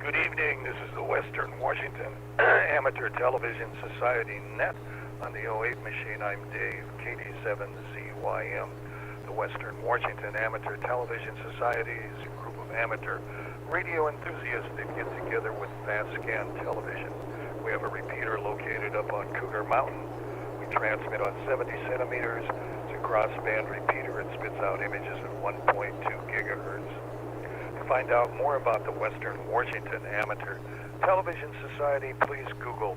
Good evening. This is the Western Washington Amateur Television Society net on the 08 machine. I'm Dave, KD7ZYM. The Western Washington Amateur Television Society is a group of amateur radio enthusiasts that get together with fast scan television. We have a repeater located up on Cougar Mountain. We transmit on 70 centimeters. It's a crossband repeater. It spits out images at 1.2 gigahertz. To find out more about the Western Washington Amateur Television Society, please Google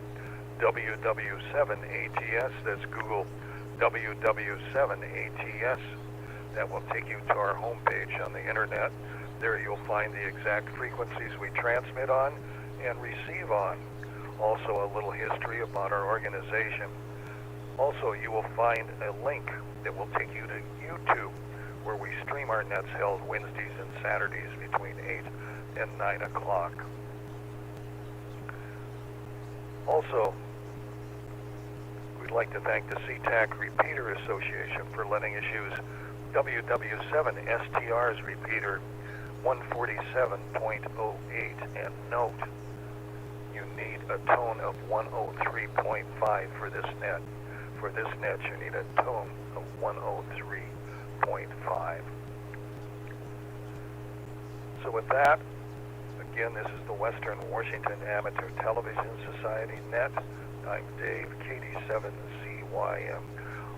WW7ATS. That's Google WW7ATS. That will take you to our homepage on the internet. There you'll find the exact frequencies we transmit on and receive on. Also a little history about our organization. Also, you will find a link that will take you to YouTube, where we stream our nets held Wednesdays and Saturdays between 8 and 9 o'clock. Also, we'd like to thank the SeaTac Repeater Association for letting us use WW7STR's repeater 147.08. And note, you need a tone of 103.5 for this net. For this net, you need a tone of 103.5. So with that, again, this is the Western Washington Amateur Television Society net. I'm Dave, KD7ZYM.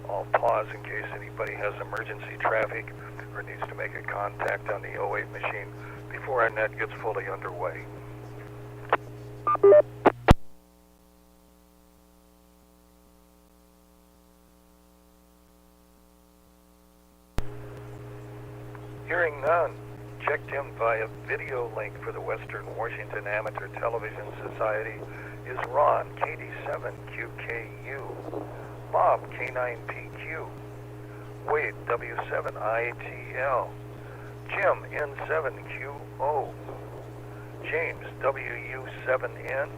I'll pause in case anybody has emergency traffic or needs to make a contact on the 08 machine before our net gets fully underway. Hearing none, checked in via video link for the Western Washington Amateur Television Society is Ron, KD7QKU, Bob, K9PQ, Wade, W7ITL, Jim, N7QO, James, WU7N,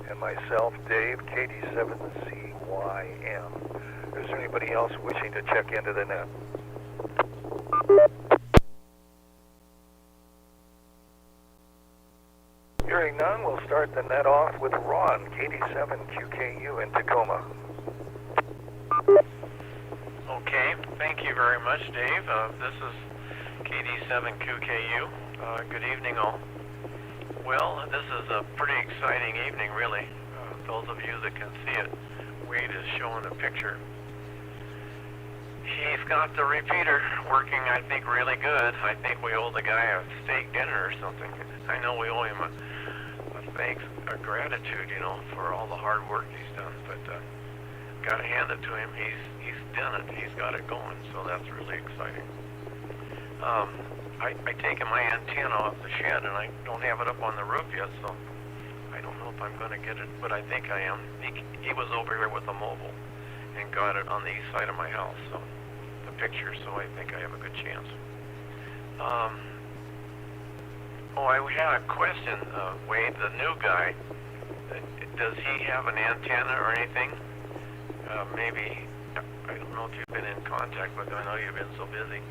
and myself, Dave, KD7ZYM. Is there anybody else wishing to check into the net? Hearing none, we'll start the net off with Ron, KD7QKU in Tacoma. Okay, thank you very much, Dave. This is KD7QKU. Good evening, all. Well, this is a pretty exciting evening, really. Those of you that can see it, Wade is showing a picture. He's got the repeater working, I think, really good. I think we owe the guy a steak dinner or something. I know we owe him a thanks, a gratitude, for all the hard work he's done. But gotta hand it to him. He's done it. He's got it going. So that's really exciting. I taken my antenna off the shed, and I don't have it up on the roof yet. So I don't know if I'm going to get it, but I think I am. He was over here with a mobile and got it on the east side of my house. So the picture. So I think I have a good chance. I had a question, Wade, the new guy. Does he have an antenna or anything? Maybe, I don't know if you've been in contact with him. I know you've been so busy.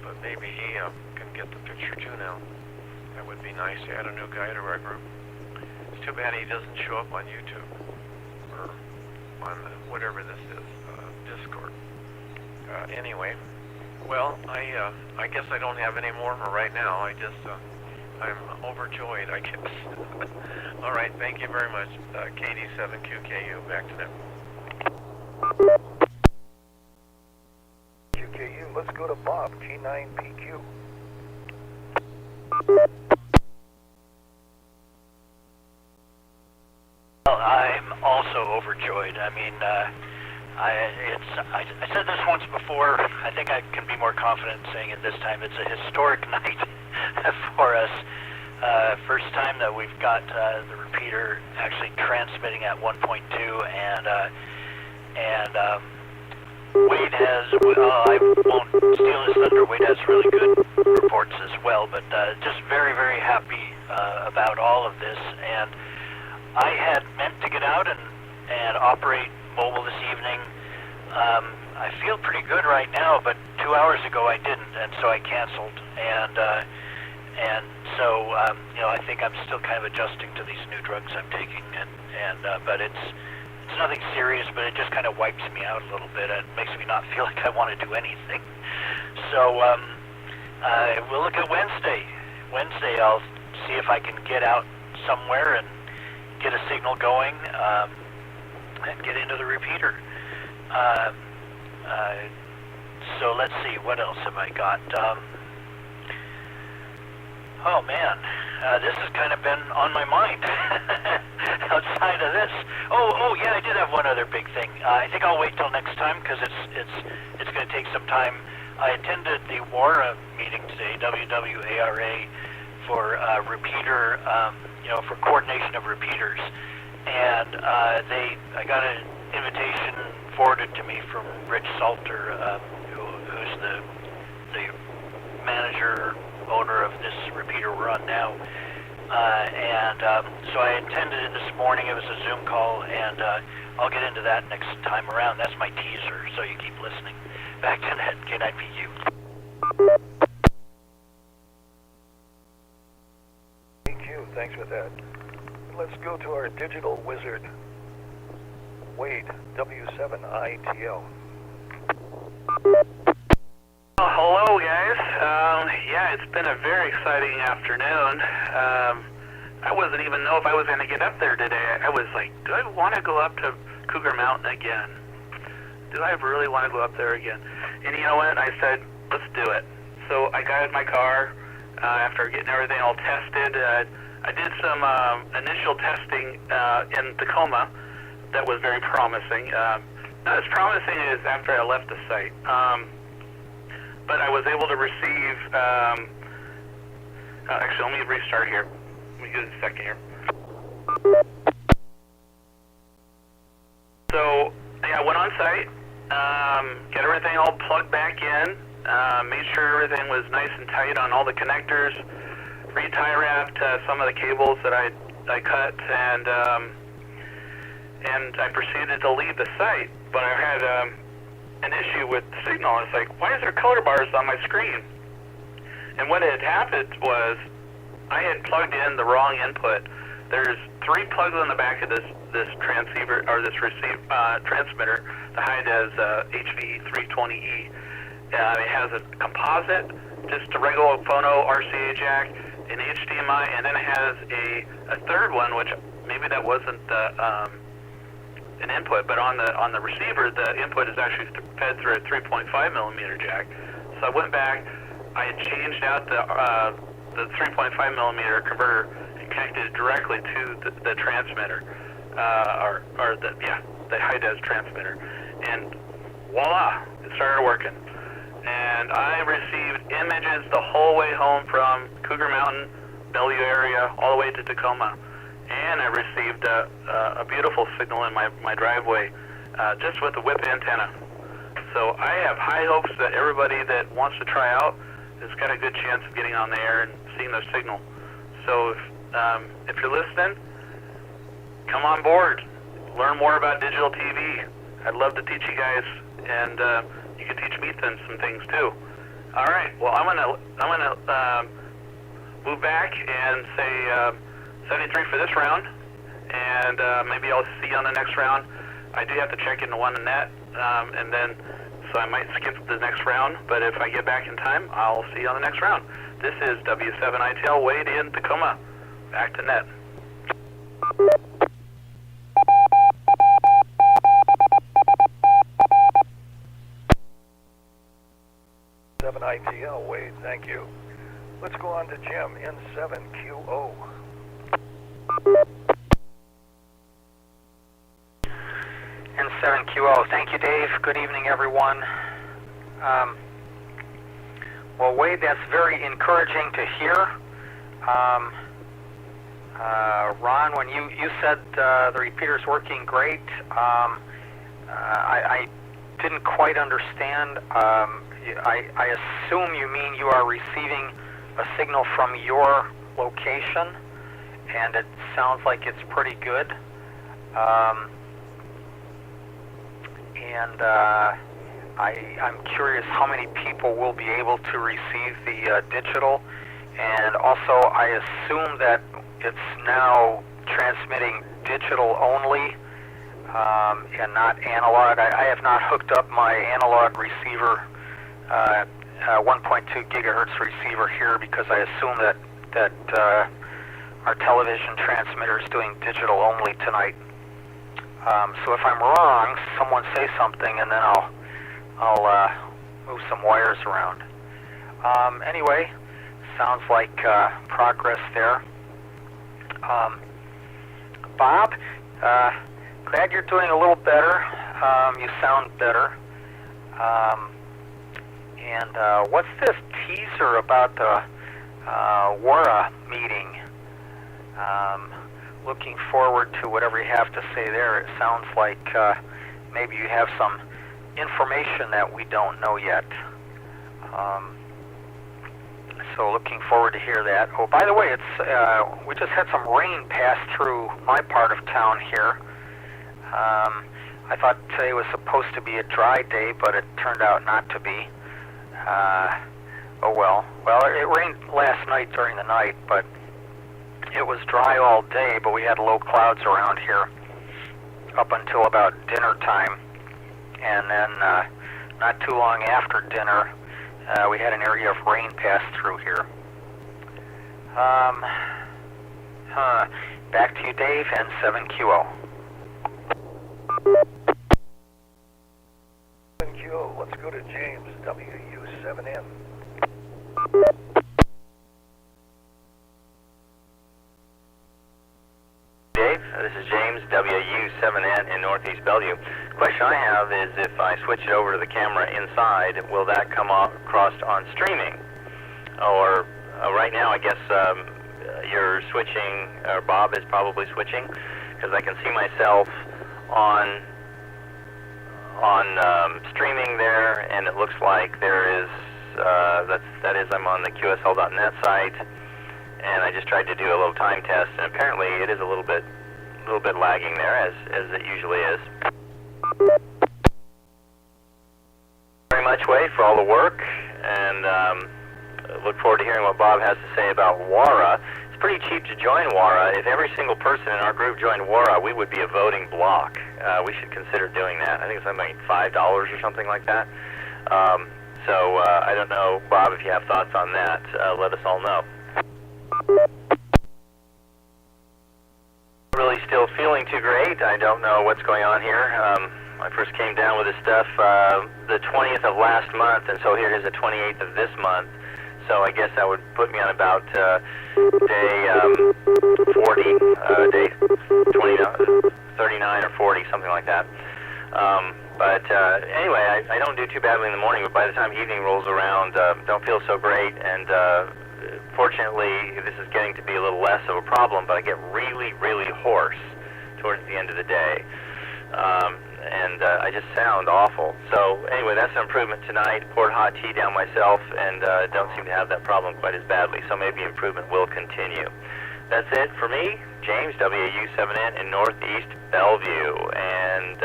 But maybe he can get the picture too now. That would be nice to add a new guy to our group. It's too bad he doesn't show up on YouTube or on whatever this is, Discord. Anyway, well, I guess I don't have any more for right now. I'm overjoyed, I guess. All right, thank you very much. KD7QKU, back to them. QKU, let's go to Bob, K9PQ. Well, I'm also overjoyed. I mean, I said this once before. I think I can be more confident in saying it this time. It's a historic night for us. First time that we've got the repeater actually transmitting at 1.2, and Wade has, I won't steal his thunder, Wade has really good reports as well, but just very, very happy about all of this. And I had meant to get out and operate mobile this evening. I feel pretty good right now, but 2 hours ago I didn't, and so I canceled. and so I think I'm still kind of adjusting to these new drugs I'm taking, and but it's nothing serious, but it just kind of wipes me out a little bit. It makes me not feel like I want to do anything. So we'll look at Wednesday. Wednesday, I'll see if I can get out somewhere and get a signal going and get into the repeater. So let's see, what else have I got? Oh man, this has kind of been on my mind outside of this. Oh yeah, I did have one other big thing. I think I'll wait till next time because it's going to take some time. I attended the WARA meeting today, WW7ATS, for repeater, for coordination of repeaters, and I got an invitation forwarded to me from Rich Salter, who's the manager, owner of this repeater we're on now, and so I attended it this morning. It was a Zoom call, and I'll get into that next time around. That's my teaser, so you keep listening. Back to that KNIPU. Thank you. Thanks for that. Let's go to our digital wizard, Wade, W7ITL. Hello, guys. Yeah, it's been a very exciting afternoon. I wasn't even know if I was going to get up there today. I was like, do I want to go up to Cougar Mountain again? Do I really want to go up there again? And you know what? I said, let's do it. So I got in my car after getting everything all tested. I did some initial testing in Tacoma that was very promising. Not as promising as after I left the site. But I was able to receive, actually, let me restart here. Let me give it a second here. So, yeah, I went on site, got everything all plugged back in, made sure everything was nice and tight on all the connectors, re-tie wrapped some of the cables that I cut, and I proceeded to leave the site, but I had an issue with the signal. It's like, why is there color bars on my screen? And what had happened was I had plugged in the wrong input. There's 3 plugs on the back of this transceiver, or this transmitter, the high-des HV320E. It has a composite, just a regular phono RCA jack, an HDMI, and then it has a third one, which maybe that wasn't an input, but on the receiver, the input is actually fed through a 3.5 millimeter jack. So I went back, I had changed out the 3.5 millimeter converter and connected it directly to the transmitter, the high-des transmitter, and voila, it started working. And I received images the whole way home from Cougar Mountain, Bellevue area, all the way to Tacoma. And I received a beautiful signal in my driveway, just with the whip antenna. So I have high hopes that everybody that wants to try out has got a good chance of getting on the air and seeing the signal. So if you're listening, come on board. Learn more about digital TV. I'd love to teach you guys, and you can teach me some things too. All right. Well, I'm gonna move back and say 73 for this round, and maybe I'll see you on the next round. I do have to check into one net, and then so I might skip the next round. But if I get back in time, I'll see you on the next round. This is W7ITL Wade in Tacoma. Back to net. 7ITL, Wade, thank you. Let's go on to Jim, N7QO. N7QO. Thank you, Dave. Good evening, everyone. Well, Wade, that's very encouraging to hear. Ron, when you said the repeater's working great, I didn't quite understand. I assume you mean you are receiving a signal from your location, and it sounds like it's pretty good. I'm curious how many people will be able to receive the digital, And also, I assume that it's now transmitting digital only and not analog. I have not hooked up my analog receiver, 1.2 gigahertz receiver here, because I assume that our television transmitter is doing digital only tonight. So if I'm wrong, someone say something, and then I'll move some wires around. Anyway, sounds like progress there. Bob, glad you're doing a little better. You sound better. And what's this teaser about the WRA meeting? Looking forward to whatever you have to say there. It sounds like maybe you have some information that we don't know yet. So looking forward to hear that. Oh, by the way, it's we just had some rain pass through my part of town here. I thought today was supposed to be a dry day, but it turned out not to be. Oh well. Well, it rained last night during the night, but it was dry all day, but we had low clouds around here up until about dinner time. And then not too long after dinner, we had an area of rain pass through here. Back to you, Dave, and 7QO. 7QO, let's go to James, WU7N. Dave, this is James, WU7N in Northeast Bellevue. The question I have is, if I switch it over to the camera inside, will that come across on streaming? Or right now, I guess you're switching, or Bob is probably switching, because I can see myself on streaming there, and it looks like there is, that is, I'm on the QSL.net site. And I just tried to do a little time test, and apparently it is a little bit lagging there, as it usually is. Very much, Wade, for all the work, and look forward to hearing what Bob has to say about WRA. It's pretty cheap to join WRA. If every single person in our group joined WRA, we would be a voting block. We should consider doing that. I think it's something like $5 or something like that. So I don't know, Bob, if you have thoughts on that, let us all know. Really still feeling too great. I don't know what's going on here. I first came down with this stuff the 20th of last month, and so here is the 28th of this month. So I guess that would put me on about day 40, day 39 or 40, something like that. But anyway, I don't do too badly in the morning, but by the time evening rolls around, don't feel so great, and fortunately, this is getting to be a little less of a problem, but I get really, really hoarse towards the end of the day. And I just sound awful. So anyway, that's an improvement tonight. Poured hot tea down myself, and don't seem to have that problem quite as badly. So maybe improvement will continue. That's it for me, James, WU7N in Northeast Bellevue. And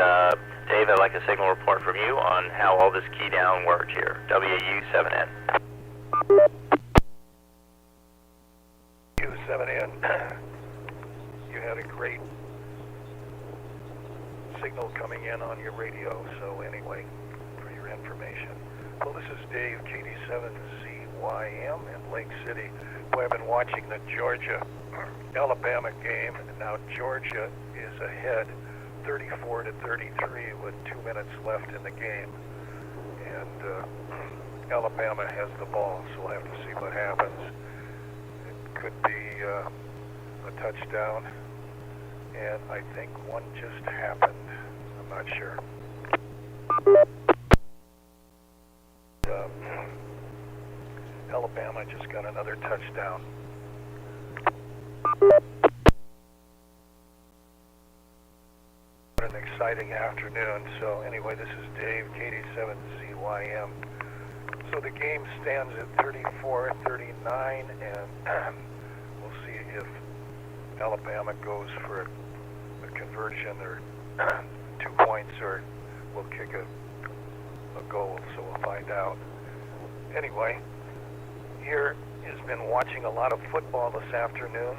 Dave, I'd like a signal report from you on how all this key down worked here. WU7N. WU7N, you had a great signal coming in on your radio, so anyway, for your information. Well, this is Dave, KD7ZYM in Lake City. Boy, I've been watching the Georgia-Alabama game, and now Georgia is ahead 34-33 with 2 minutes left in the game. And Alabama has the ball, so we'll have to see what happens. It could be a touchdown, and I think one just happened. I'm not sure. Alabama just got another touchdown. What an exciting afternoon. So anyway, this is Dave, KD7ZYM. So the game stands at 34-39, and we'll see if Alabama goes for a conversion or 2 points, or we'll kick a goal, so we'll find out. Anyway, here has been watching a lot of football this afternoon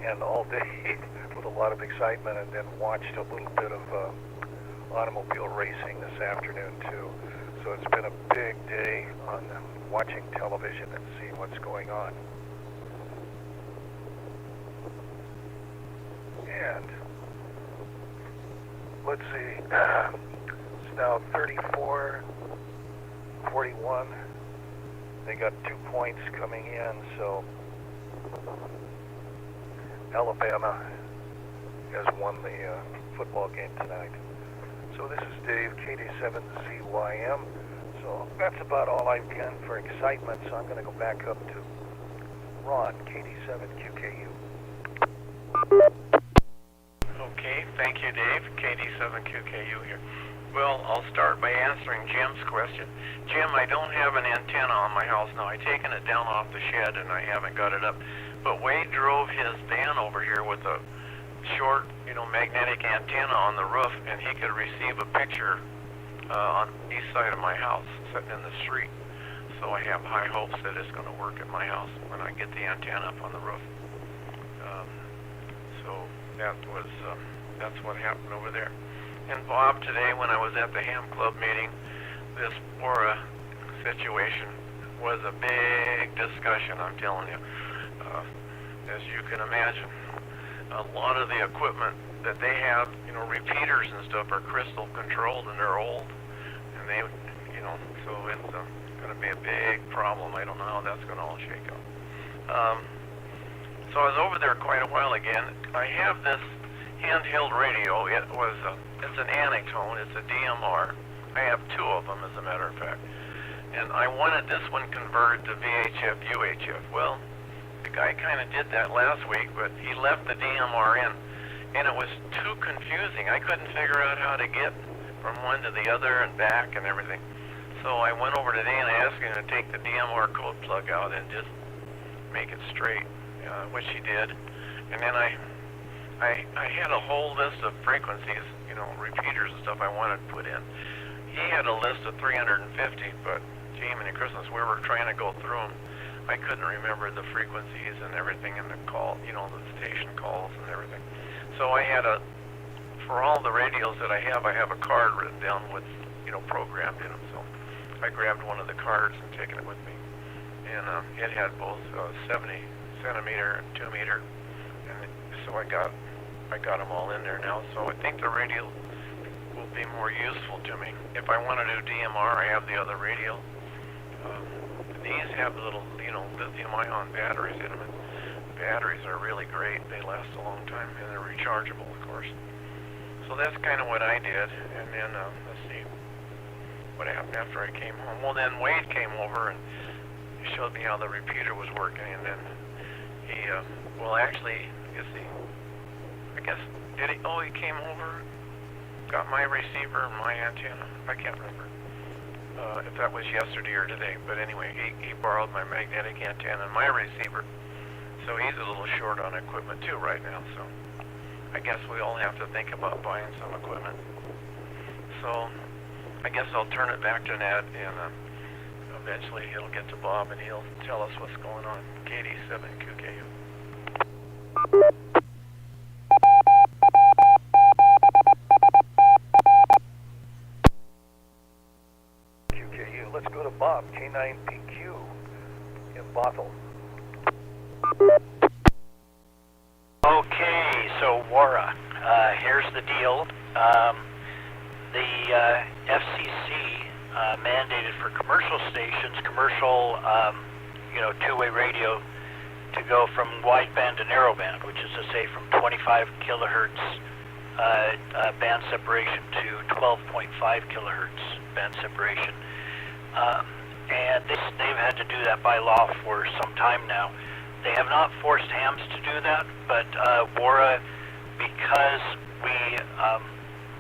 and all day with a lot of excitement, and then watched a little bit of automobile racing this afternoon too. So it's been a big day on watching television and seeing what's going on. And let's see, it's now 34-41. They got 2 points coming in, so Alabama has won the football game tonight. So this is Dave, KD7ZYM. So that's about all I've got for excitement, so I'm going to go back up to Ron, KD7QKU. Okay, thank you, Dave. KD7QKU here. Well, I'll start by answering Jim's question. Jim, I don't have an antenna on my house now. I've taken it down off the shed and I haven't got it up. But Wade drove his van over here with a short, magnetic antenna on the roof, and he could receive a picture on the east side of my house, sitting in the street. So I have high hopes that it's going to work at my house when I get the antenna up on the roof. So that's what happened over there. And Bob, today when I was at the Ham Club meeting, this Bora situation was a big discussion, I'm telling you. As you can imagine, a lot of the equipment that they have, repeaters and stuff, are crystal controlled and they're old. And they, so it's going to be a big problem. I don't know how that's going to all shake out. So I was over there quite a while again. I have this handheld radio. It's an Anactone. It's a DMR. I have 2 of them, as a matter of fact. And I wanted this one converted to VHF, UHF. Well, the guy kind of did that last week, but he left the DMR in, and it was too confusing. I couldn't figure out how to get from one to the other and back and everything. So I went over today and I asked him to take the DMR code plug out and just make it straight, which he did. And then I had a whole list of frequencies, repeaters and stuff I wanted to put in. He had a list of 350, but gee, many Christmas, we were trying to go through them. I couldn't remember the frequencies and everything in the call, the station calls and everything. So I had for all the radios that I have a card written down with, programmed in them. So I grabbed one of the cards and taken it with me. And it had both 70 centimeter and 2 meter. And so I got them all in there now. So I think the radio will be more useful to me. If I want to do DMR, I have the other radio. These have little, lithium-ion batteries in them. And batteries are really great. They last a long time, and they're rechargeable, of course. So that's kind of what I did. And then, let's see, what happened after I came home. Well, then Wade came over and showed me how the repeater was working, and then he, he came over, got my receiver and my antenna. I can't remember if that was yesterday or today, but anyway, he borrowed my magnetic antenna and my receiver, so he's a little short on equipment too right now, so I guess we all have to think about buying some equipment. So I guess I'll turn it back to Ned, and eventually it'll get to Bob and he'll tell us what's going on. KD7QKU. Let's go to Bob, K9PQ in Bothell. Okay, so Wara, here's the deal. The FCC mandated for commercial stations, two-way radio to go from wideband to narrowband, which is to say from 25 kilohertz band separation to 12.5 kilohertz band separation. And they've had to do that by law for some time now. They have not forced hams to do that, but WARA, because we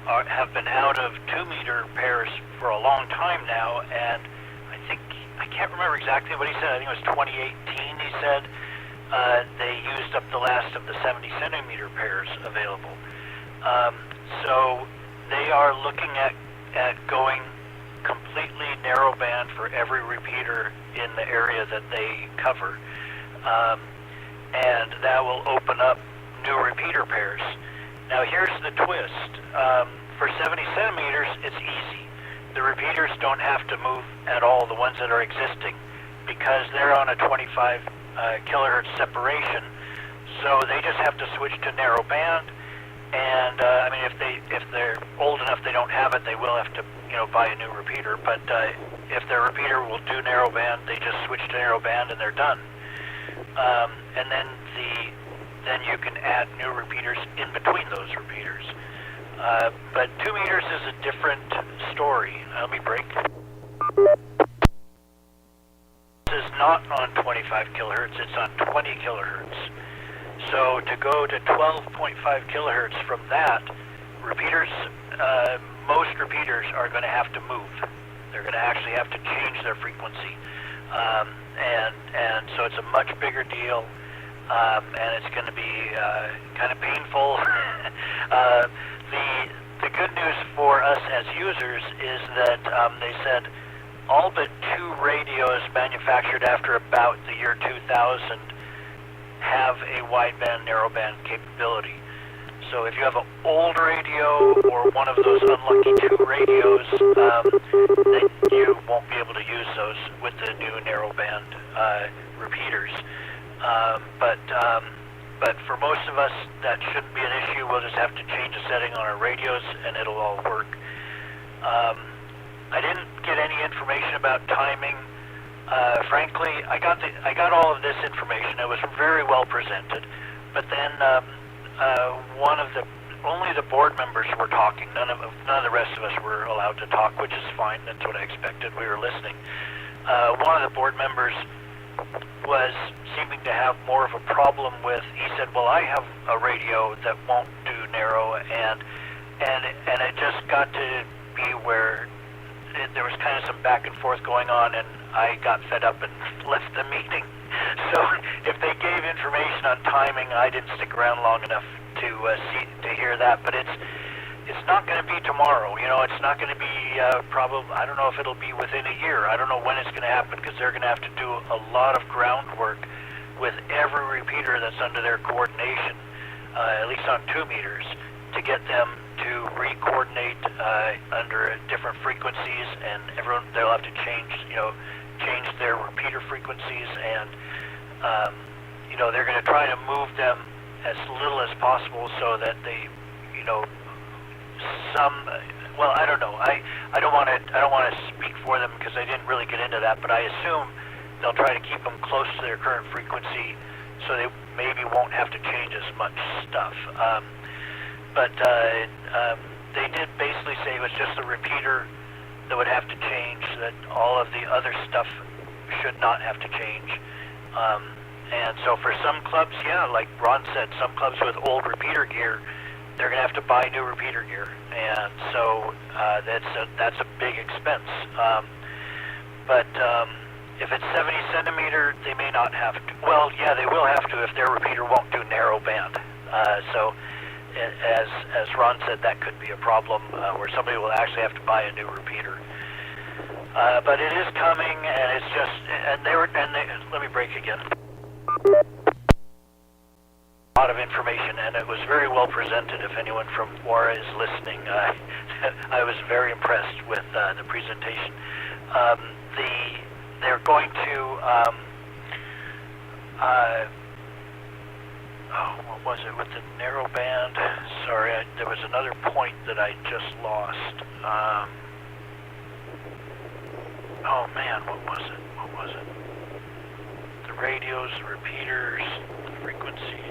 have been out of 2-meter pairs for a long time now, and I can't remember exactly what he said. I think it was 2018 he said they used up the last of the 70 centimeter pairs available. So they are looking at going completely narrowband for every repeater in the area that they cover. and that will open up new repeater pairs. Now here's the twist. For 70 centimeters, it's easy. The repeaters don't have to move at all, the ones that are existing, because they're on a 25 kilohertz separation, so they just have to switch to narrow band. And I mean, if they're old enough they don't have it, they will have to buy a new repeater. But if their repeater will do narrow band, they just switch to narrow band and they're done. And then you can add new repeaters in between those repeaters. But 2 meters is a different story. Let me break. This is not on 25 kilohertz, it's on 20 kilohertz. So to go to 12.5 kilohertz from that, repeaters, most repeaters are going to have to move. They're going to actually have to change their frequency. And so it's a much bigger deal, and it's going to be kind of painful. The good news for us as users is that they said all but 2 radios manufactured after about the year 2000 have a wideband, narrowband capability. So if you have an old radio or one of those unlucky 2 radios, then you won't be able to use those with the new narrowband repeaters. But for most of us, that shouldn't be an issue. We'll just have to change a setting on our radios, and it'll all work. I didn't get any information about timing. Frankly, I got all of this information. It was very well presented, but then only the board members were talking. None of the rest of us were allowed to talk, which is fine. That's what I expected. We were listening. One of the board members was seeming to have more of a problem with. He said, "Well, I have a radio that won't do narrow," and it just got to be where there was kind of some back and forth going on, and I got fed up and left the meeting. So if they gave information on timing, I didn't stick around long enough to hear that. But it's not going to be tomorrow. It's not going to be probably. I don't know if it'll be within a year. I don't know when it's going to happen, because they're going to have to do a lot of groundwork with every repeater that's under their coordination, at least on 2 meters, to get them to re-coordinate under different frequencies, and they'll have to change their repeater frequencies, and they're going to try to move them as little as possible so that they, well, I don't know. I don't want to speak for them because I didn't really get into that, but I assume they'll try to keep them close to their current frequency so they maybe won't have to change as much stuff. But they did basically say it was just the repeater that would have to change, that all of the other stuff should not have to change. And so for some clubs, yeah, like Ron said, some clubs with old repeater gear, they're going to have to buy new repeater gear. And so that's a big expense. But if it's 70 centimeter, they may not have to. Well, yeah, they will have to if their repeater won't do narrow band. So as Ron said, that could be a problem where somebody will actually have to buy a new repeater. But it is coming, and it's just, let me break again. A lot of information, and it was very well presented. If anyone from WARA is listening, I was very impressed with the presentation. They're going to, what was it with the narrow band? Sorry, there was another point that I just lost. Oh man, what was it? The radios, the repeaters, the frequencies.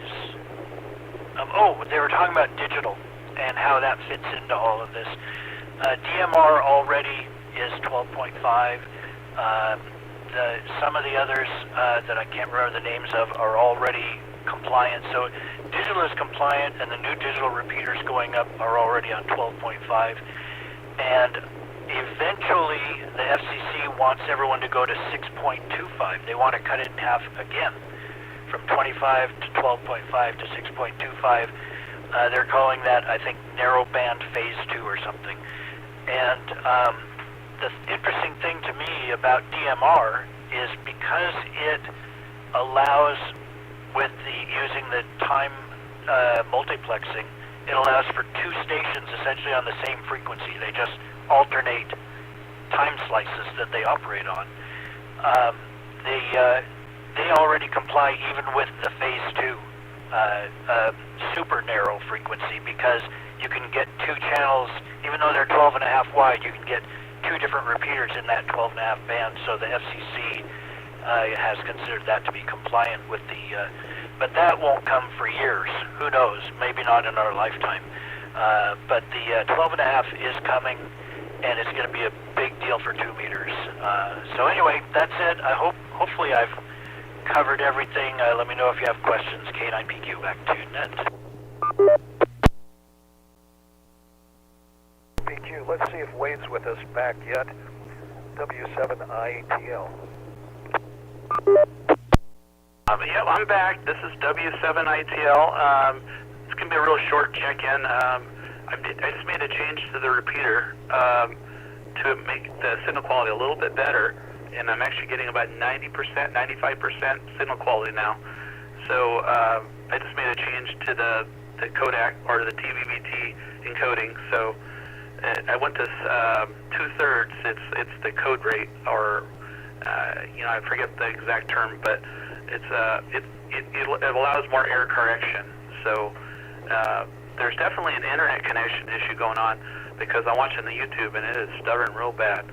They were talking about digital and how that fits into all of this. DMR already is 12.5. Some of the others that I can't remember the names of are already compliant. So digital is compliant, and the new digital repeaters going up are already on 12.5. And eventually, the FCC wants everyone to go to 6.25. They want to cut it in half again, from 25 to 12.5 to 6.25. They're calling that, I think, narrowband phase 2 or something. And the interesting thing to me about DMR is because it allows, with using the time multiplexing, it allows for two stations essentially on the same frequency. They just alternate time slices that they operate on. They already comply even with the phase 2 super narrow frequency, because you can get two channels, even though they're 12.5 wide, you can get two different repeaters in that 12.5 band. So the FCC has considered that to be compliant with the, but that won't come for years. Who knows? Maybe not in our lifetime. But the 12.5 is coming, and it's going to be a big deal for 2 meters. So anyway, that's it. Hopefully I've covered everything. Let me know if you have questions. K9PQ, back to you, Ned. PQ, let's see if Wade's with us back yet. W7ATS. Yeah, I'm back. This is W7ATS. It's going to be a real short check-in. I just made a change to the repeater to make the signal quality a little bit better, and I'm actually getting about 90%, 95% signal quality now. So I just made a change to the codec, or the TVBT encoding. So I went to 2/3. It's the code rate, or I forget the exact term, but it allows more error correction. So there's definitely an internet connection issue going on, because I'm watching the YouTube and it is stuttering real bad.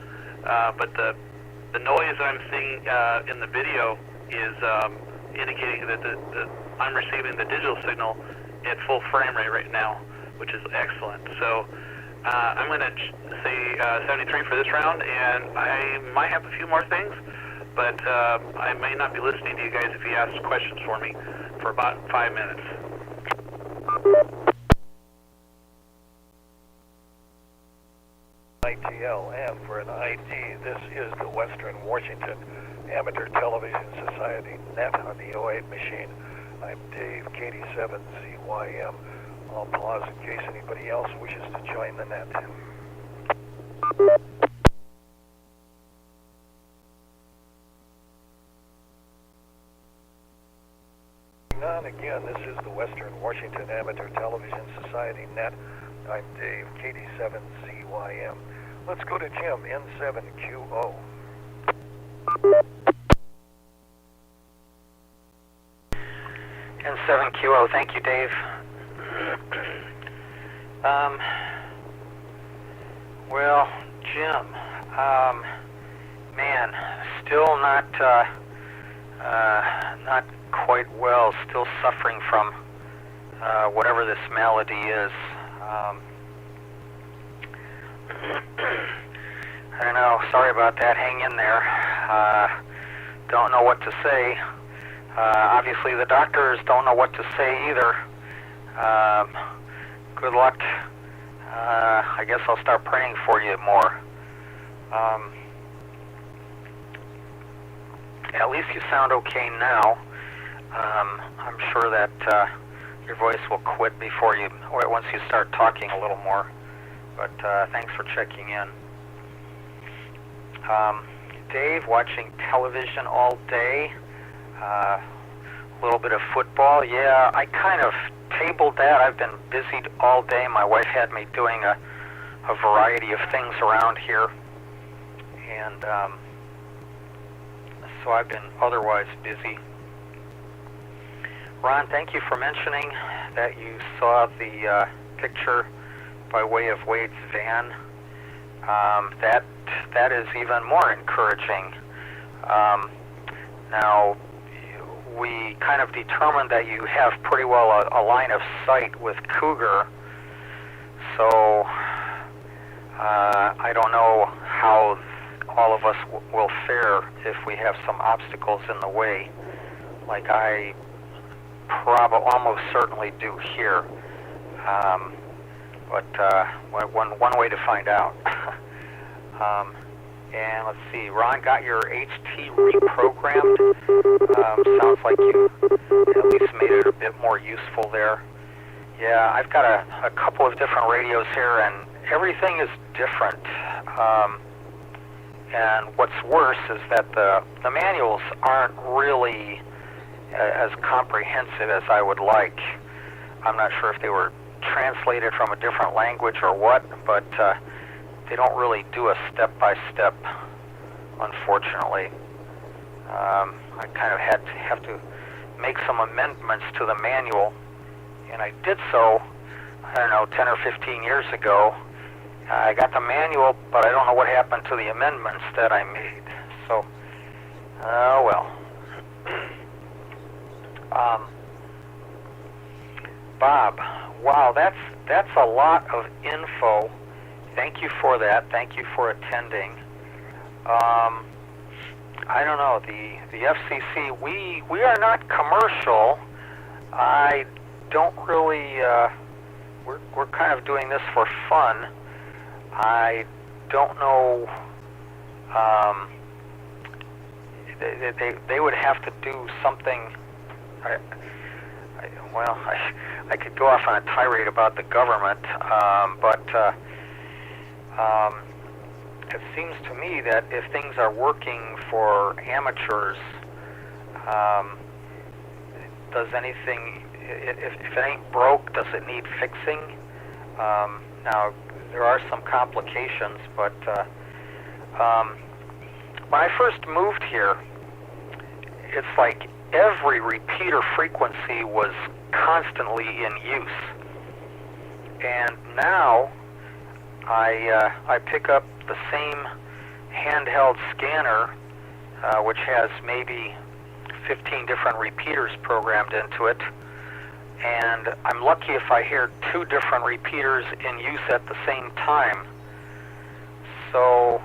But the noise I'm seeing in the video is indicating that I'm receiving the digital signal at full frame rate right now, which is excellent. So I'm going to say 73 for this round, and I might have a few more things, but I may not be listening to you guys if you ask questions for me for about 5 minutes. ITL, and for an ID, this is the Western Washington Amateur Television Society net on the 08 machine. I'm Dave, KD7ZYM. I'll pause in case anybody else wishes to join the net. On again, this is the Western Washington Amateur Television Society net. I'm Dave, KD7ZYM. Let's go to Jim, N7QO. N7QO, thank you, Dave. Well, Jim, man, still not quite well, still suffering from whatever this malady is. I don't know, sorry about that, hang in there. Don't know what to say. Obviously the doctors don't know what to say either. Good luck. I guess I'll start praying for you more. At least you sound okay now. I'm sure that your voice will quit before you, or once you start talking a little more. But thanks for checking in. Dave, watching television all day. A little bit of football. Yeah, I kind of tabled that. I've been busy all day. My wife had me doing a variety of things around here. And so I've been otherwise busy. Ron, thank you for mentioning that you saw the picture by way of Wade's van. That is even more encouraging. Now, we kind of determined that you have pretty well a line of sight with Cougar, so I don't know how all of us will fare if we have some obstacles in the way, like I almost certainly do here. But one way to find out. And let's see, Ron got your HT reprogrammed. Sounds like you at least made it a bit more useful there. Yeah, I've got a couple of different radios here, and everything is different. And what's worse is that the manuals aren't really as comprehensive as I would like. I'm not sure if they were translated from a different language or what, but they don't really do a step-by-step, unfortunately. I kind of have to make some amendments to the manual, and I did so, I don't know, 10 or 15 years ago. I got the manual, but I don't know what happened to the amendments that I made. So, well. Bob, wow, that's a lot of info. Thank you for that. Thank you for attending. I don't know, the FCC, we are not commercial. I don't really, we're kind of doing this for fun. I don't know, they would have to do something. I could go off on a tirade about the government, but it seems to me that if things are working for amateurs, does anything, if it ain't broke, does it need fixing? Now, there are some complications, but when I first moved here, it's like every repeater frequency was constantly in use. And now I pick up the same handheld scanner, which has maybe 15 different repeaters programmed into it, and I'm lucky if I hear 2 different repeaters in use at the same time. So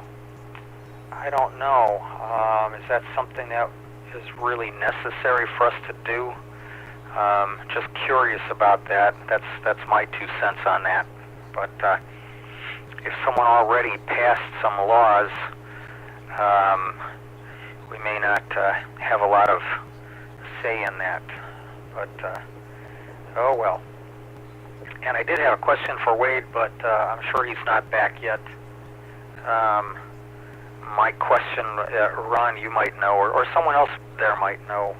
I don't know. Is that something that is really necessary for us to do? Just curious about that. That's my 2 cents on that. But if someone already passed some laws, we may not have a lot of say in that. But oh well. And I did have a question for Wade, but I'm sure he's not back yet. My question, Ron, you might know, or someone else there might know,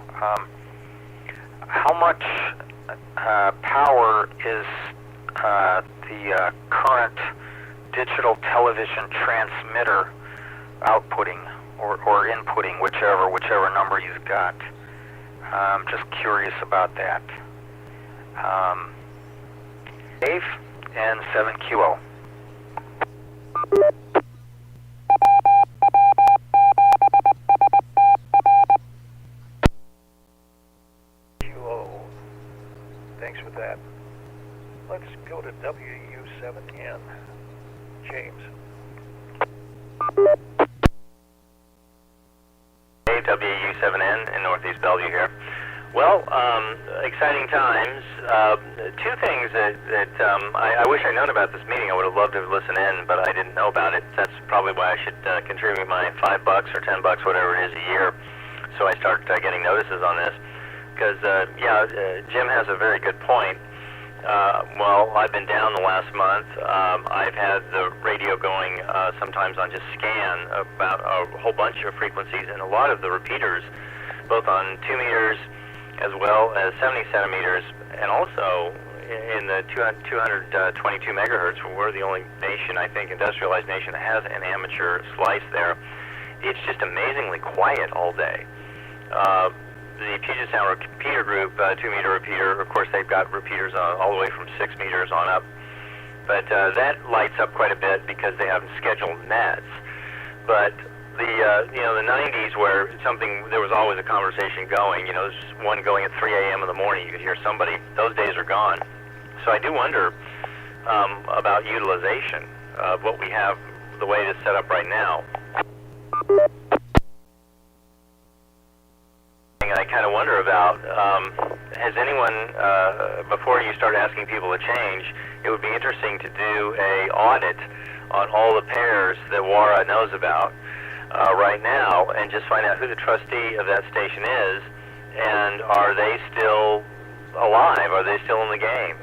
how much power is the current digital television transmitter outputting or inputting, whichever number you've got? Just curious about that. Dave and 7QO. Thanks for that. Let's go to WU7N. James. Hey, WU7N in Northeast Bellevue here. Well, exciting times. 2 things that I wish I'd known about this meeting. I would have loved to listen in, but I didn't know about it. That's probably why I should contribute my $5 or $10, whatever it is, a year, so I start getting notices on this. Because, Jim has a very good point. Well, I've been down the last month. I've had the radio going sometimes on just scan about a whole bunch of frequencies, and a lot of the repeaters, both on 2 meters as well as 70 centimeters, and also in the 222 megahertz, where we're the only nation, I think, industrialized nation that has an amateur slice there. It's just amazingly quiet all day. The Puget Sound repeater group, 2-meter repeater, of course, they've got repeaters all the way from 6 meters on up. But that lights up quite a bit because they have scheduled nets. But the 90s, where there was always a conversation going. There's one going at 3 a.m. in the morning. You could hear somebody. Those days are gone. So I do wonder about utilization of what we have, the way it is set up right now. I kind of wonder about, has anyone, before you start asking people to change, it would be interesting to do a audit on all the pairs that WARA knows about right now, and just find out who the trustee of that station is, and are they still alive? Are they still in the game?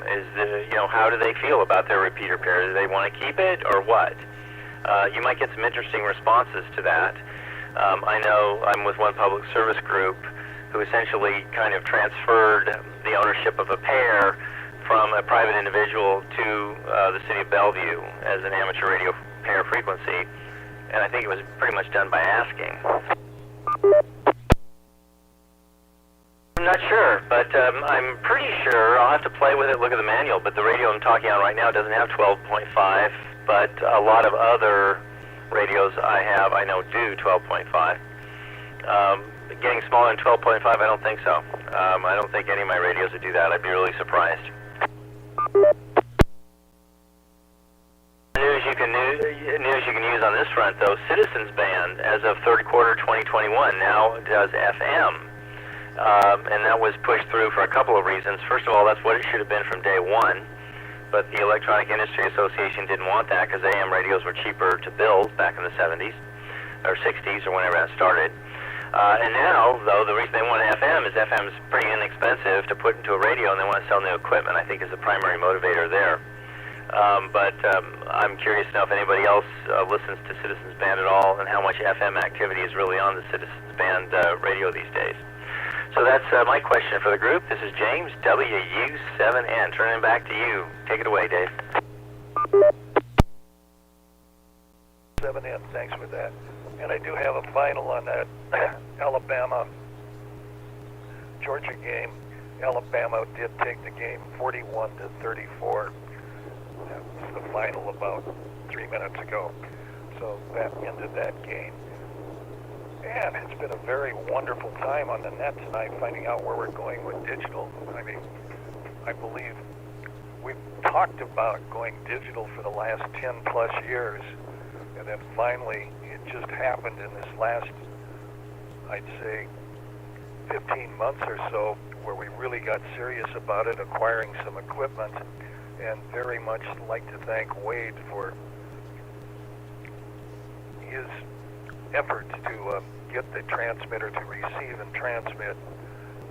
How do they feel about their repeater pair? Do they want to keep it, or what? You might get some interesting responses to that. I know I'm with one public service group who essentially kind of transferred the ownership of a pair from a private individual to the city of Bellevue as an amateur radio pair frequency, and I think it was pretty much done by asking. I'm not sure, but I'm pretty sure. I'll have to play with it, look at the manual, but the radio I'm talking on right now doesn't have 12.5, but a lot of other radios I know do 12.5. Getting smaller than 12.5, I don't think so. I don't think any of my radios would do that. I'd be really surprised. News you can use on this front, though. Citizens Band, as of third quarter 2021, now does FM, and that was pushed through for a couple of reasons. First of all, that's what it should have been from day one, but the Electronic Industry Association didn't want that because AM radios were cheaper to build back in the 70s or 60s or whenever that started. And now, though, the reason they want FM is FM's pretty inexpensive to put into a radio, and they want to sell new equipment, I think, is the primary motivator there. But I'm curious to know if anybody else listens to Citizens Band at all and how much FM activity is really on the Citizens Band radio these days. So that's my question for the group. This is James, WW7N. Turning back to you. Take it away, Dave. 7N, thanks for that. And I do have a final on that Alabama-Georgia game. Alabama did take the game 41-34. That was the final about 3 minutes ago. So that ended that game. And it's been a very wonderful time on the net tonight, finding out where we're going with digital. I mean, I believe we've talked about going digital for the last 10 plus years, and then finally it just happened in this last, I'd say, 15 months or so, where we really got serious about it, acquiring some equipment, and very much like to thank Wade for his effort to get the transmitter to receive and transmit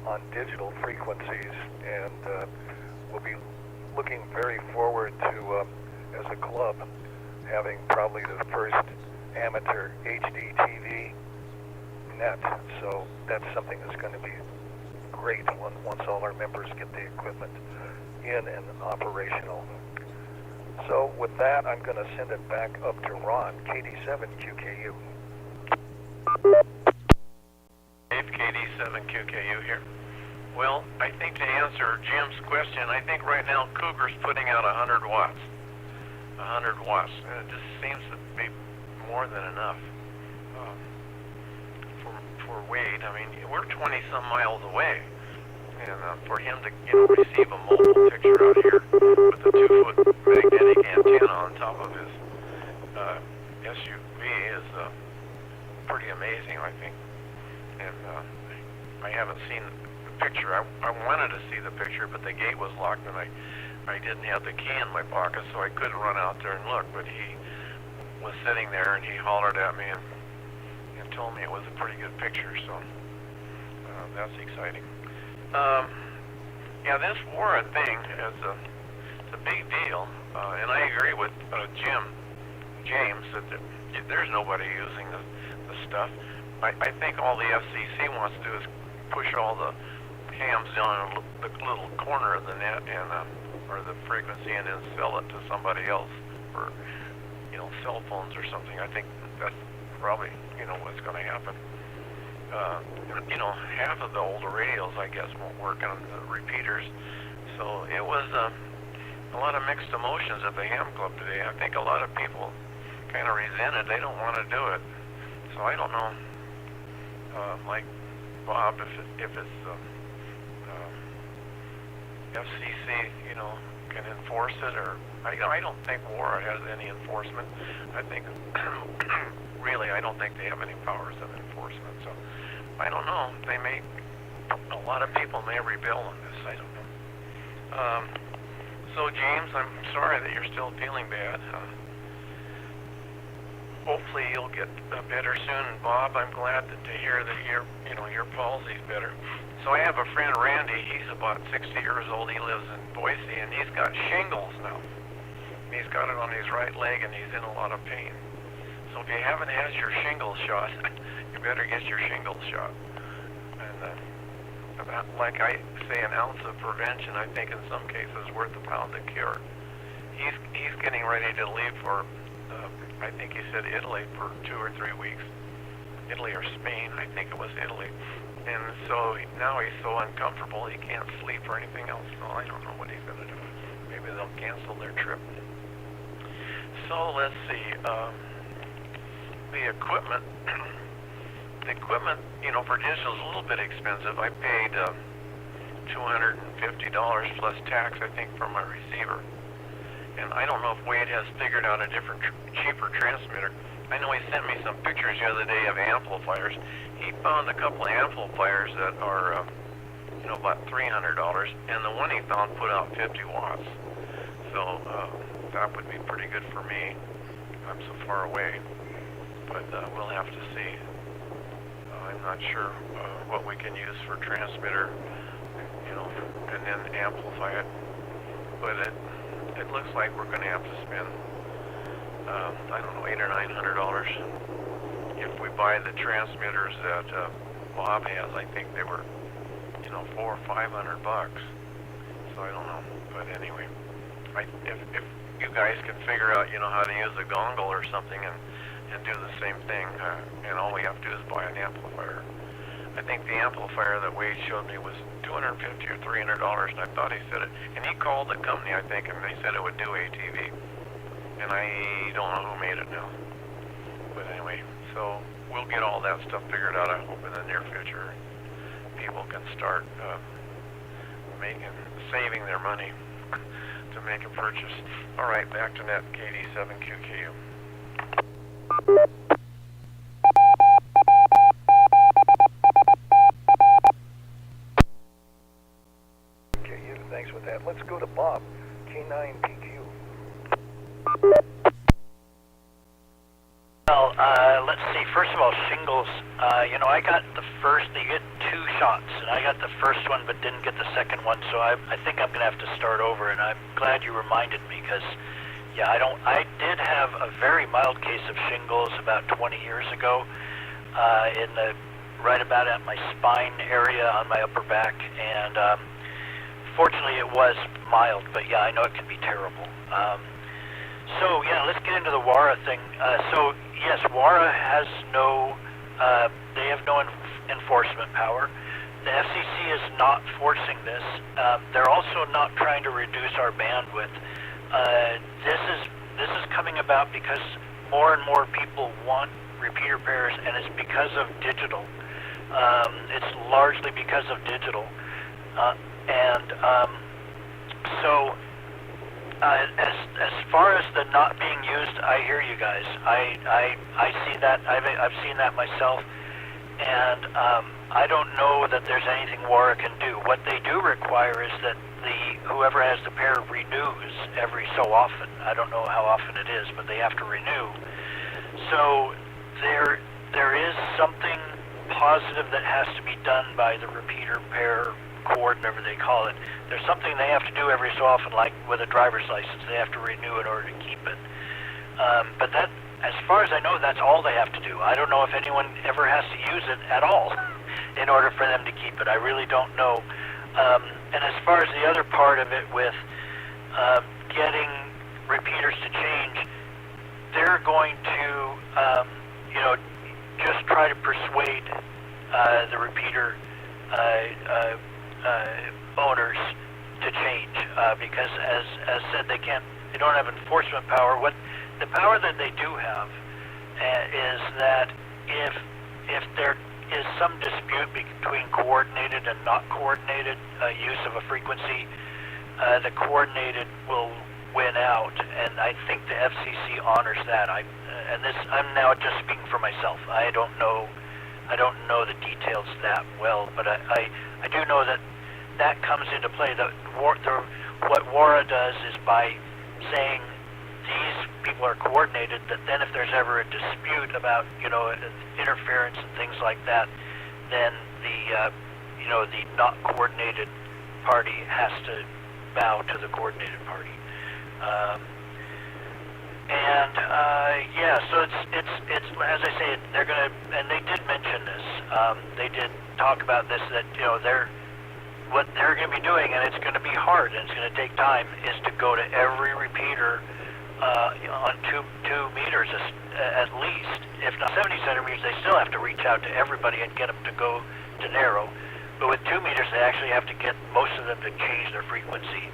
on digital frequencies, and we'll be looking very forward to, as a club, having probably the first amateur HD TV net. So that's something that's going to be great once all our members get the equipment in and operational. So with that, I'm going to send it back up to Ron, KD7QKU. Dave, KD7QKU here. Well, I think to answer Jim's question, I think right now Cougar's putting out 100 watts. 100 watts. And it just seems to be more than enough for Wade. I mean, we're 20-some miles away. And for him to receive a mobile picture out here with a 2-foot magnetic antenna on top of his SUV is pretty amazing, I think. And I haven't seen the picture. I wanted to see the picture, but the gate was locked, and I didn't have the key in my pocket, so I couldn't run out there and look. But he was sitting there, and he hollered at me and told me it was a pretty good picture. So that's exciting. Yeah, this WARA thing is it's a big deal, and I agree with James, that there's nobody using the stuff. I think all the FCC wants to do is push all the hams down the little corner of the net and or the frequency, and then sell it to somebody else for cell phones or something. I think that's probably what's going to happen. Half of the older radios, I guess, won't work on the repeaters. So it was a lot of mixed emotions at the ham club today. I think a lot of people kind of resent it. They don't want to do it. So I don't know, like Bob, if it's FCC, can enforce it, or I don't think WARA has any enforcement. I think really, I don't think they have any powers of enforcement. So I don't know. A lot of people may rebel on this. I don't know. So James, I'm sorry that you're still feeling bad. Hopefully you'll get better soon. And Bob, I'm glad to hear that your palsy's better. So I have a friend, Randy. He's about 60 years old. He lives in Boise, and he's got shingles now. He's got it on his right leg, and he's in a lot of pain. So if you haven't had your shingles shot, you better get your shingles shot. And about, like I say, an ounce of prevention, I think in some cases worth a pound of cure. He's getting ready to leave for, I think he said Italy for 2 or 3 weeks. Italy or Spain, I think it was Italy. And so now he's so uncomfortable he can't sleep or anything else. Well, I don't know what he's going to do. Maybe they'll cancel their trip. So let's see. The equipment, for digital is a little bit expensive. I paid $250 plus tax, I think, for my receiver. And I don't know if Wade has figured out a different, cheaper transmitter. I know he sent me some pictures the other day of amplifiers. He found a couple of amplifiers that are, about $300, and the one he found put out 50 watts. So that would be pretty good for me. I'm so far away, but we'll have to see. I'm not sure what we can use for transmitter, and then amplify it. But it looks like we're going to have to spend, I don't know, $800 or $900 if we buy the transmitters that Bob has. I think they were, $400 or $500. So I don't know. But anyway, if you guys can figure out, how to use a dongle or something and do the same thing, and all we have to do is buy an amplifier. I think the amplifier that Wade showed me was $250 or $300, and I thought he said it. And he called the company, I think, and they said it would do ATV. And I don't know who made it now. But anyway, so we'll get all that stuff figured out, I hope, in the near future. People can start saving their money to make a purchase. All right, back to net, KD7QKU. Thanks with that. Let's go to Bob, K9PQ. Well, let's see. First of all, shingles. I got the first. You get 2 shots, and I got the first one, but didn't get the second one. So I think I'm gonna have to start over. And I'm glad you reminded me, because I did have a very mild case of shingles about 20 years ago, right about at my spine area on my upper back, and fortunately it was mild. But I know it can be terrible. So let's get into the WARA thing. So yes, WARA has they have no enforcement power. The FCC is not forcing this. They're also not trying to reduce our bandwidth. This is coming about because more and more people want repeater pairs, and it's because of digital. It's largely because of digital, so. As far as the not being used, I hear you guys. I see that. I've seen that myself, and I don't know that there's anything WARA can do. What they do require is that whoever has the pair renews every so often. I don't know how often it is, but they have to renew. So there is something positive that has to be done by the repeater pair cord, whatever they call it. There's something they have to do every so often, like with a driver's license. They have to renew in order to keep it. But that, as far as I know, that's all they have to do. I don't know if anyone ever has to use it at all in order for them to keep it. I really don't know. And as far as the other part of it with getting repeaters to change, they're going to, just try to persuade the repeater owners to change, because as said, they don't have enforcement power. The power that they do have is that if there is some dispute between coordinated and not coordinated use of a frequency, the coordinated will win out, and I think the FCC honors that. I'm now just speaking for myself. I don't know the details that well, but I do know that comes into play. What WARA does is, by saying these people are coordinated, that then if there's ever a dispute about interference and things like that, then the not coordinated party has to bow to the coordinated party. So it's as I say, they're gonna, and they did mention this. They did talk about this, that what they're going to be doing, and it's going to be hard and it's going to take time, is to go to every repeater on two meters at least. If not 70 centimeters, they still have to reach out to everybody and get them to go to narrow. But with 2 meters, they actually have to get most of them to change their frequency,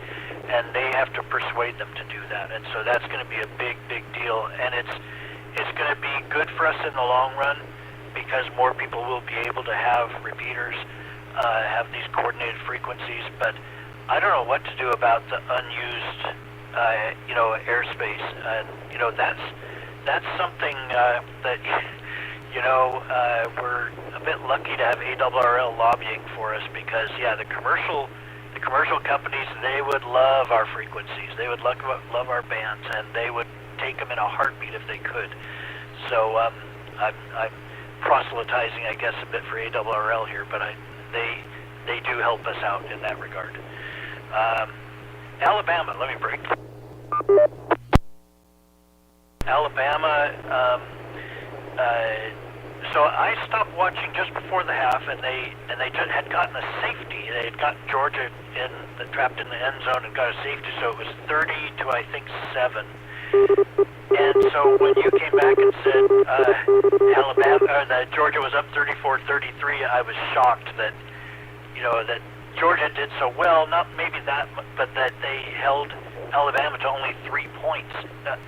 and they have to persuade them to do that. And so that's going to be a big, big deal. And it's going to be good for us in the long run because more people will be able to have repeaters, have these coordinated frequencies. But I don't know what to do about the unused, airspace. And that's something that. We're a bit lucky to have ARRL lobbying for us because, the commercial companies, they would love our frequencies. They would love our bands, and they would take them in a heartbeat if they could. So I'm proselytizing, I guess, a bit for ARRL here, but they do help us out in that regard. Alabama, let me break. Alabama. So I stopped watching just before the half, and they had gotten a safety. They had got Georgia trapped in the end zone and got a safety. So it was 30 to I think 7. And so when you came back and said that Georgia was up 34-33, I was shocked that that Georgia did so well. Not maybe that, but that they held Alabama to only 3 points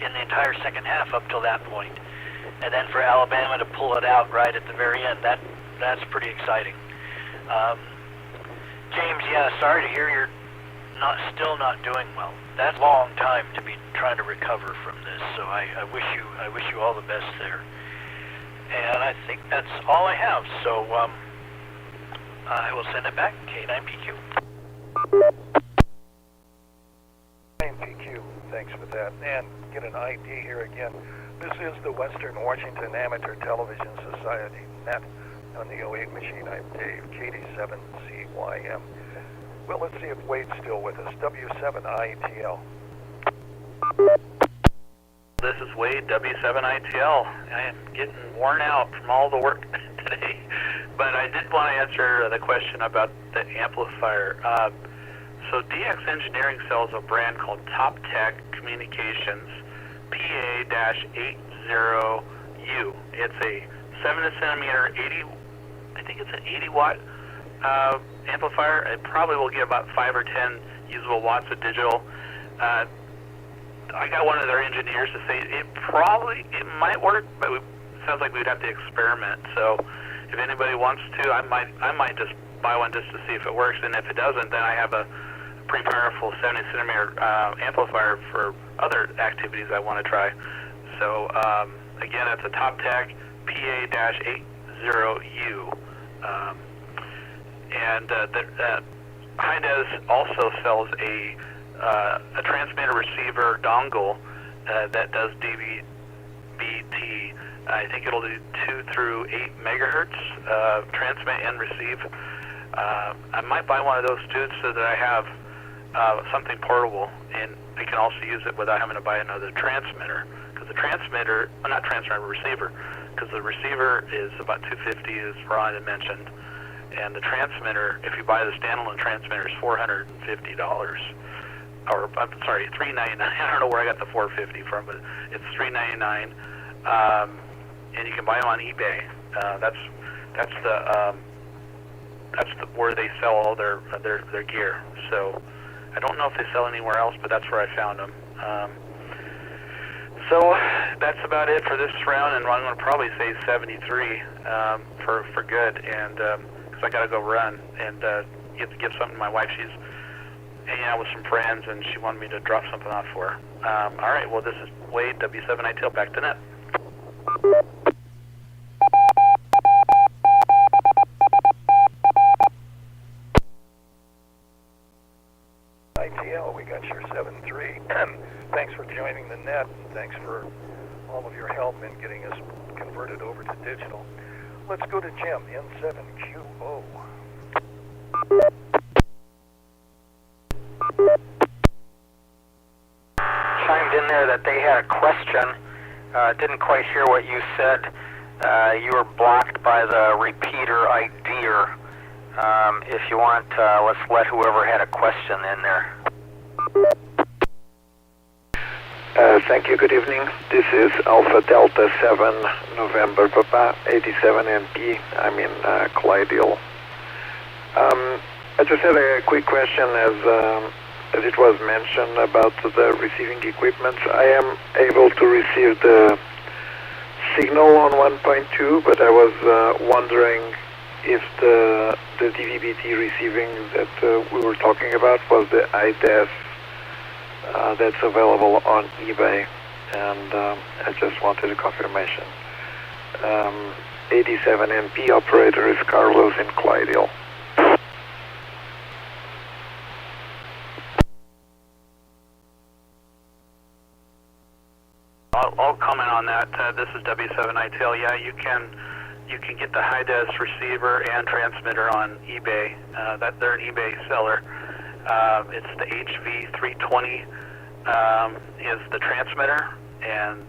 in the entire second half up till that point. And then for Alabama to pull it out right at the very end, that's pretty exciting. James, sorry to hear you're still not doing well. That's a long time to be trying to recover from this. So I wish you all the best there. And I think that's all I have. So I will send it back. K9PQ. K9PQ, thanks for that. And get an ID here again. This is the Western Washington Amateur Television Society net on the 08 machine. I'm Dave, KD7CYM. Well, let's see if Wade's still with us. W7ITL. This is Wade, W7ITL. I am getting worn out from all the work today, but I did want to answer the question about the amplifier. So DX Engineering sells a brand called Top Tech Communications PA-80U. It's a 7 centimeter 80, I think it's an 80 watt amplifier. It probably will get about 5 or 10 usable watts of digital. I got one of their engineers to say it might work, but it sounds like we'd have to experiment. So if anybody wants to, I might just buy one just to see if it works. And if it doesn't, then I have a pretty powerful 70 centimeter amplifier for other activities I want to try. So again, it's a Top Tech PA-80U. And HiDes also sells a transmitter receiver dongle that does DVB-T. I think it'll do 2 through 8 megahertz transmit and receive. I might buy one of those too so that I have something portable, and I can also use it without having to buy another transmitter. Because the transmitter, not transmitter, receiver, because the receiver is about $250, as Ron had mentioned, and the transmitter, if you buy the standalone transmitter, is $450. Or I'm sorry, $399. I don't know where I got the $450 from, but it's $399, and you can buy them on eBay. That's where they sell all their gear. So I don't know if they sell anywhere else, but that's where I found them. So that's about it for this round, and I'm going to probably say 73 for good, and because I got to go run and give something to my wife. She's hanging out with some friends, and she wanted me to drop something off for her. All right, well, this is Wade, W7ITL, back to net. ITL, we got your 7-3. Thanks for joining the net, and thanks for all of your help in getting us converted over to digital. Let's go to Jim, N7QO. Chimed in there that they had a question. Didn't quite hear what you said. You were blocked by the repeater IDer. If you want, let's let whoever had a question in there. Thank you. Good evening. This is Alpha Delta 7 November Papa 87 NP. I'm in Clydesdale. I just had a quick question as it was mentioned about the receiving equipment. I am able to receive the signal on 1.2, but I was wondering if the DVB-T receiving that we were talking about was the IDES that's available on eBay, and I just wanted a confirmation. 87 NP operator is Carlos in Clydesdale. I'll comment on that. This is W7ATS. Yeah, you can get the high-des receiver and transmitter on eBay. They're an eBay seller. It's the HV320 is the transmitter, and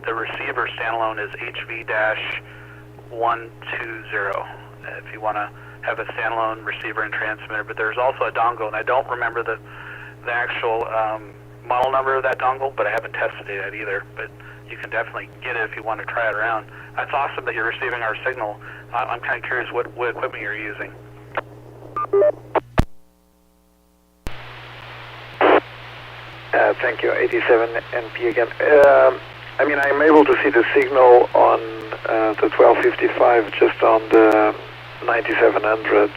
the receiver standalone is HV-120. If you want to have a standalone receiver and transmitter, but there's also a dongle, and I don't remember the actual model number of that dongle, but I haven't tested it yet either. But you can definitely get it if you want to try it around. It's awesome that you're receiving our signal. I'm kind of curious what equipment you're using. Thank you, 87 NP again. I mean, I'm able to see the signal on the 1255 just on the 9700,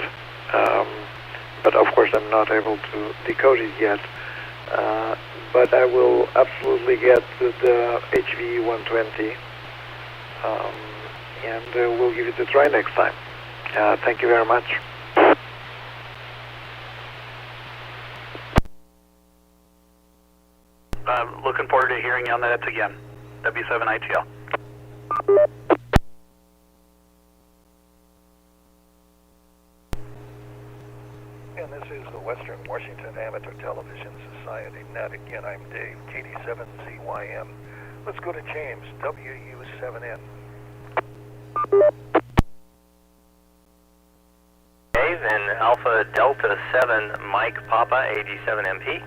but of course I'm not able to decode it yet. But I will absolutely get the HV120, and we'll give it a try next time. Thank you very much. Looking forward to hearing you on that again. W7ATS. And this is the Western Washington Amateur Television Society Net. Again, I'm Dave, KD7ZYM. Let's go to James, WU7N. Dave and Alpha Delta 7 Mike Papa 87 MP.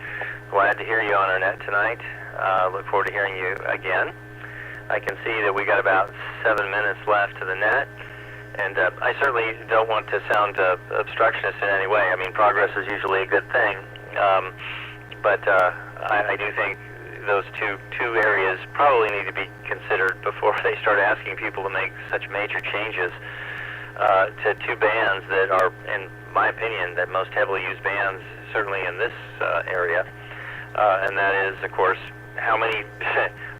Glad to hear you on our net tonight. Look forward to hearing you again. I can see that we got about 7 minutes left to the net, and I certainly don't want to sound obstructionist in any way. I mean, progress is usually a good thing, but I do think those two areas probably need to be considered before they start asking people to make such major changes to two bands that are, in my opinion, the most heavily used bands, certainly in this area. And that is, of course, how many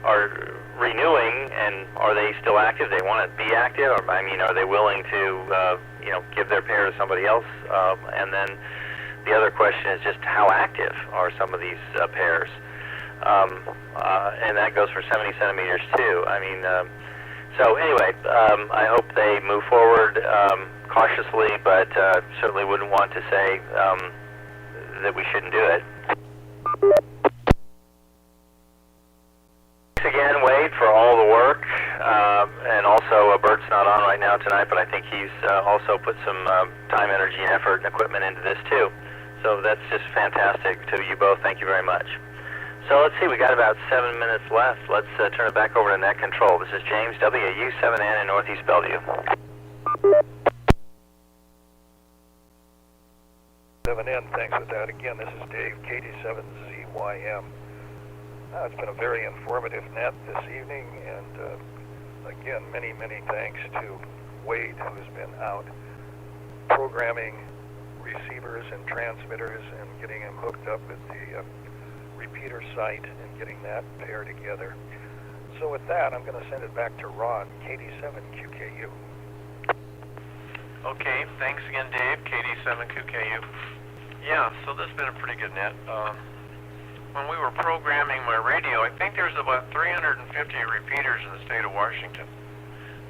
are renewing, and are they still active? They want to be active, or, I mean, are they willing to, give their pair to somebody else? And then the other question is just how active are some of these pairs? And that goes for 70 centimeters too. I mean, so anyway, I hope they move forward cautiously, but certainly wouldn't want to say that we shouldn't do it. Thanks again, Wade, for all the work, and also Bert's not on right now tonight, but I think he's also put some time, energy, and effort and equipment into this too. So that's just fantastic to you both. Thank you very much. So let's see, we got about 7 minutes left. Let's turn it back over to net control. This is James, WU7N in Northeast Bellevue. 7N, thanks for that. Again, this is Dave, KD7ZYM. It's been a very informative net this evening, and again, many, many thanks to Wade, who's been out programming receivers and transmitters and getting them hooked up at the repeater site and getting that pair together. So with that, I'm going to send it back to Ron, KD7QKU. Okay, thanks again, Dave, KD7QKU. Yeah, so this has been a pretty good net. When we were programming my radio, I think there's about 350 repeaters in the state of Washington.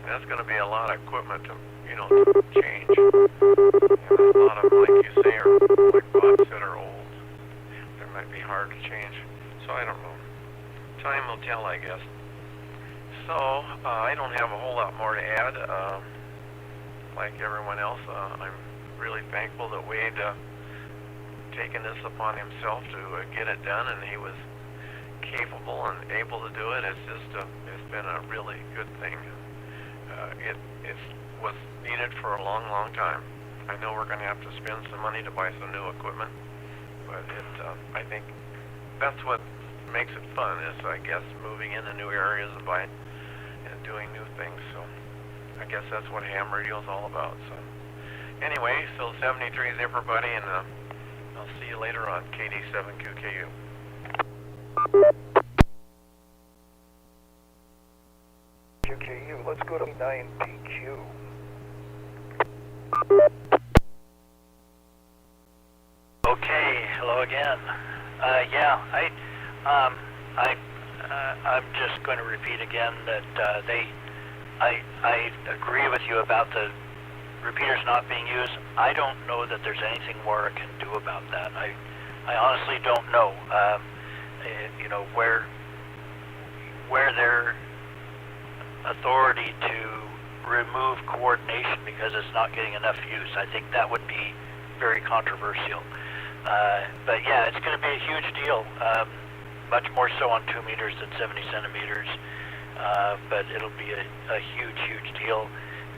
That's going to be a lot of equipment to, to change. And a lot of them, like you say, are like bots that are old. They might be hard to change. So I don't know. Time will tell, I guess. So I don't have a whole lot more to add. Like everyone else, I'm really thankful that Wade taken this upon himself to get it done, and he was capable and able to do it. It's just it's been a really good thing. It was needed for a long, long time. I know we're going to have to spend some money to buy some new equipment, but I think that's what makes it fun, is, I guess, moving into new areas and buying and doing new things. So I guess that's what ham radio is all about. So anyway, so 73 is everybody, and I'll see you later on KD7QKU. QKU, let's go to 9PQ. Okay, hello again. I'm just going to repeat again that I agree with you about the repeaters not being used. I don't know that there's anything more I can do about that. I honestly don't know. Where their authority to remove coordination because it's not getting enough use. I think that would be very controversial. But yeah, it's going to be a huge deal. Much more so on 2 meters than 70 centimeters. But it'll be a huge, huge deal.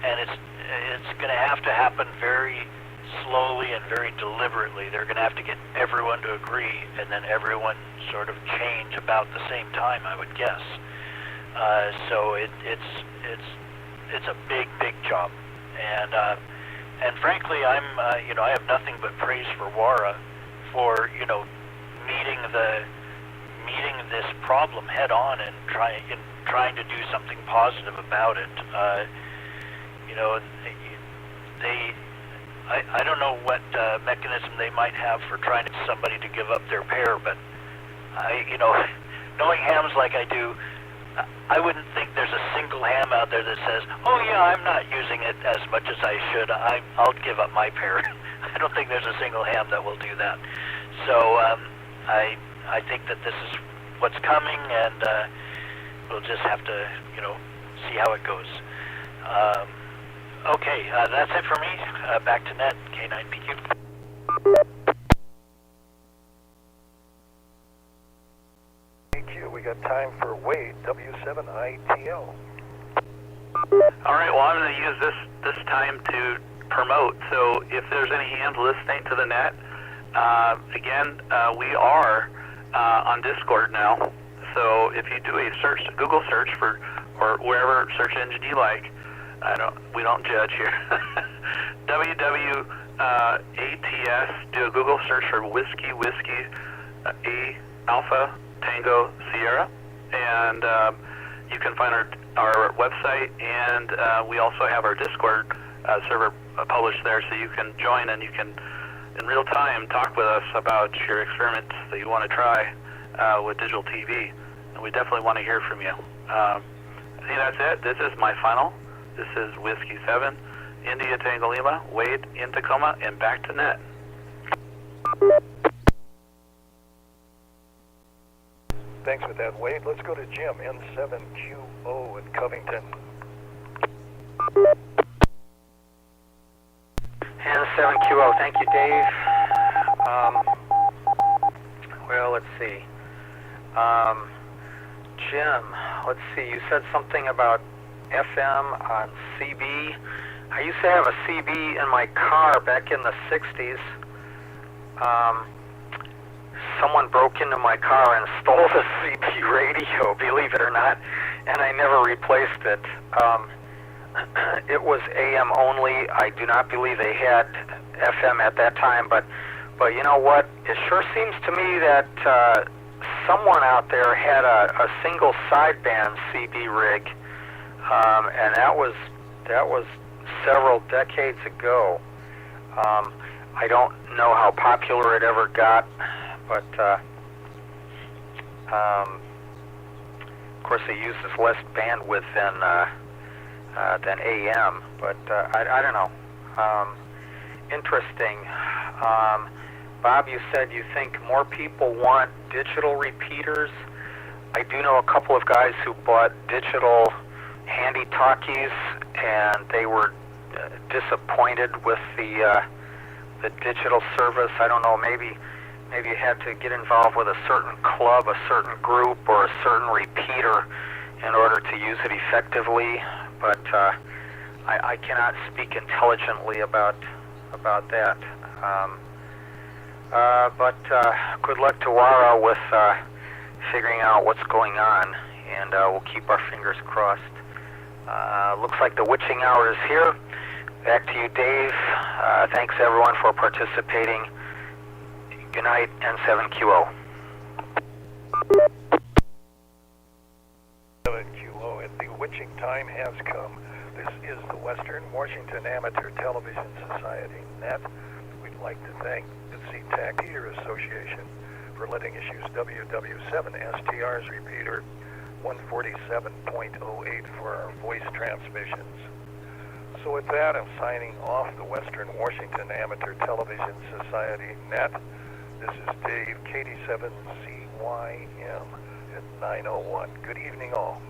And it's going to have to happen very slowly and very deliberately. They're going to have to get everyone to agree, and then everyone sort of change about the same time, I would guess. So it's a big, big job, and frankly, I have nothing but praise for WARA for meeting this problem head on and trying to do something positive about it. I don't know what mechanism they might have for trying to get somebody to give up their pair, but knowing hams like I do, I wouldn't think there's a single ham out there that says, oh yeah, I'm not using it as much as I should, I'll give up my pair. I don't think there's a single ham that will do that. So I think that this is what's coming, and we'll just have to, see how it goes. Okay, that's it for me. Back to net, K9PQ. We got time for Wade, W7ITL. All right, well, I'm going to use this time to promote. So if there's any hands listening to the net, again, we are on Discord now. So if you do a search, Google search for, or wherever search engine you like, we don't judge here. WW7ATS, do a Google search for Whiskey, A, Alpha, Tango, Sierra, and you can find our website, and we also have our Discord server published there, so you can join and you can, in real time, talk with us about your experiments that you want to try with digital TV, and we definitely want to hear from you. I think that's it. This is my final. This is Whiskey 7, India Tango Lima, Wade in Tacoma, and back to net. Thanks for that, Wade. Let's go to Jim, N7QO in Covington. N7QO, thank you, Dave. Well, let's see. Jim, let's see, you said something about FM on CB. I used to have a CB in my car back in the 60s. Someone broke into my car and stole the CB radio, believe it or not, and I never replaced it. It was AM only. I do not believe they had FM at that time, but you know what? It sure seems to me that someone out there had a single sideband CB rig, and that was several decades ago. I don't know how popular it ever got, but of course it uses less bandwidth than AM, but I don't know. Interesting. Bob, you said you think more people want digital repeaters. I do know a couple of guys who bought digital handy talkies, and they were disappointed with the the digital service. I don't know, maybe you had to get involved with a certain club, a certain group, or a certain repeater in order to use it effectively, but I cannot speak intelligently about that. But good luck to Wara with figuring out what's going on, and we'll keep our fingers crossed. Looks like the witching hour is here. Back to you, Dave. Thanks everyone for participating. Good night, N7QO. 7QO, and the witching time has come. This is the Western Washington Amateur Television Society net. We'd like to thank the SeaTac Heater Association for letting us use WW7STR's repeater 147.08 for our voice transmissions. So with that, I'm signing off the Western Washington Amateur Television Society net. This is Dave, KD7CYM at 901. Good evening all.